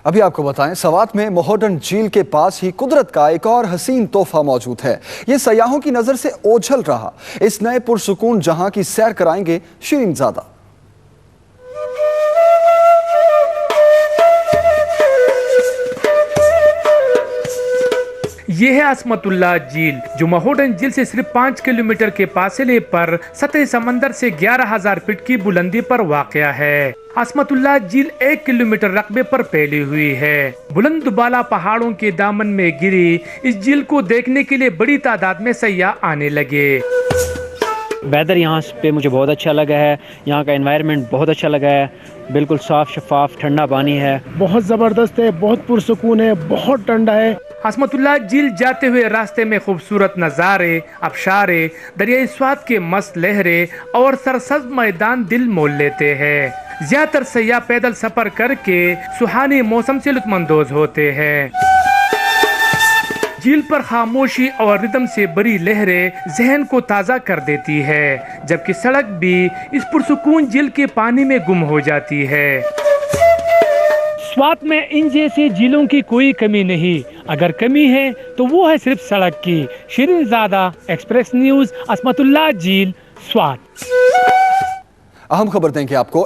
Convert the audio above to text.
अभी आपको बताएं, सवात में मोहडन झील के पास ही कुदरत का एक और हसीन तोहफा मौजूद है। ये सयाहों की नजर से ओझल रहा। इस नए पुरसुकून जहां की सैर कराएंगे शिरीन ज़ादा। ये है असमतुल्लाह झील, जो मोहडन झील से सिर्फ 5 किलोमीटर के फासले पर सतह समंदर से 11,000 फीट की बुलंदी पर वाक़या है। असमतुल्लाह झील 1 किलोमीटर रकबे पर फैली हुई है। बुलंद बाला पहाड़ों के दामन में गिरी इस झील को देखने के लिए बड़ी तादाद में सयाह आने लगे। वेदर यहाँ पे मुझे बहुत अच्छा लगा है। यहाँ का एनवायरनमेंट बहुत अच्छा लगा है। बिल्कुल साफ शफाफ ठंडा पानी है, बहुत ज़बरदस्त है, बहुत पुरसुकून है, बहुत ठंडा है। असमतुल्लाह झील जाते हुए रास्ते में खूबसूरत नज़ारे, आबशारे, दरियाई स्वाद के मस्त लहरें और सरसब्ज मैदान दिल मोल लेते हैं। ज्यादातर सयाह पैदल सफर करके सुहानी मौसम से लुत्फानंदोज होते हैं। झील पर खामोशी और रिदम से बड़ी लहरें जहन को ताज़ा कर देती है, जबकि सड़क भी इस पुरसुकून झील के पानी में गुम हो जाती है। स्वात में इन जैसे झीलों की कोई कमी नहीं। अगर कमी है तो वो है सिर्फ सड़क की। शिरीन ज़ादा, एक्सप्रेस न्यूज़, असमतुल्लाह झील, स्वात। अहम खबर देंगे आपको।